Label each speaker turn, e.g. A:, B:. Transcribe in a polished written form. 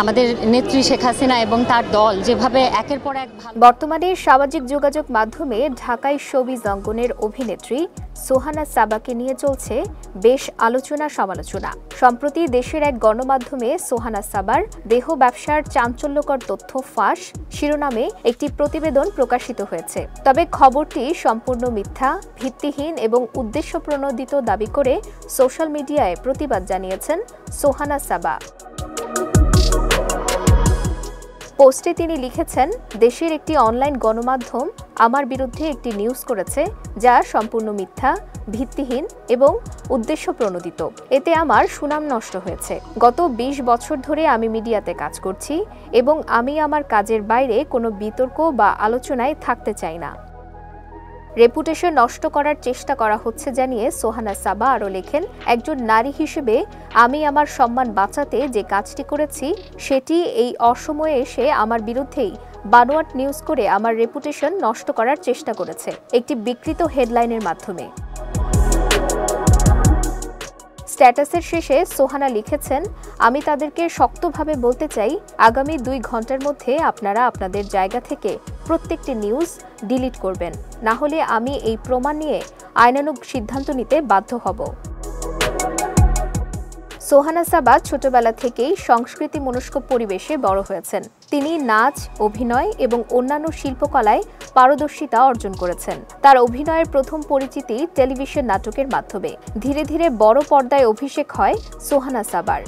A: আমাদের নেত্রী শেখ হাসিনা এবং তার দল যেভাবে একের পর এক
B: বর্তমানে সামাজিক যোগাযোগ মাধ্যমে ঢাকায় শোবিজ অঙ্গনের অভিনেত্রী সোহানা সাবাকে নিয়ে চলছে বেশ আলোচনা সমালোচনা। সম্প্রতি দেশের এক গণমাধ্যমে সোহানা সাবার দেহ ব্যবসার চাঞ্চল্যকর তথ্য ফাঁস শিরোনামে একটি প্রতিবেদন প্রকাশিত হয়েছে। তবে খবরটি সম্পূর্ণ মিথ্যা, ভিত্তিহীন এবং উদ্দেশ্যপ্রণোদিত দাবি করে সোশ্যাল মিডিয়ায় প্রতিবাদ জানিয়েছেন সোহানা সাবা। পোস্টে তিনি লিখেছেন, দেশের একটি অনলাইন গণমাধ্যম আমার বিরুদ্ধে একটি নিউজ করেছে যা সম্পূর্ণ মিথ্যা, ভিত্তিহীন এবং উদ্দেশ্যপ্রণোদিত। এতে আমার সুনাম নষ্ট হয়েছে। গত ২০ বছর ধরে আমি মিডিয়াতে কাজ করছি এবং আমি আমার কাজের বাইরে কোনো বিতর্ক বা আলোচনায় থাকতে চাই না। রেপুটেশন নষ্ট করার চেষ্টা করা হচ্ছে জানিয়ে সোহানা সাবা আরও লেখেন, একজন নারী হিসেবে আমি আমার সম্মান বাঁচাতে যে কাজটি করেছি সেটি এই অসময়ে এসে আমার বিরুদ্ধেই বানোয়াট নিউজ করে আমার রেপুটেশন নষ্ট করার চেষ্টা করেছে একটি বিকৃত হেডলাইনের মাধ্যমে। স্ট্যাটাসের শেষে সোহানা লিখেছেন, আমি তাদেরকে শক্তভাবে বলতে চাই, আগামী ২ ঘন্টার মধ্যে আপনারা আপনাদের জায়গা থেকে প্রত্যেকটি নিউজ ডিলিট করবেন, না হলে আমি এই প্রমাণ নিয়ে আইনানুগ সিদ্ধান্ত নিতে বাধ্য হব। সোহানা সাবা ছোটবেলা থেকেই সংস্কৃতি মনস্ক পরিবেশে বড় হয়েছেন। তিনি নাচ, অভিনয় এবং অন্যান্য শিল্পকলায় পারদর্শিতা অর্জন করেছেন। তার অভিনয়ের প্রথম পরিচিতি টেলিভিশন নাটকের মাধ্যমে। ধীরে ধীরে বড় পর্দায় অভিষেক হয় সোহানা সাবার।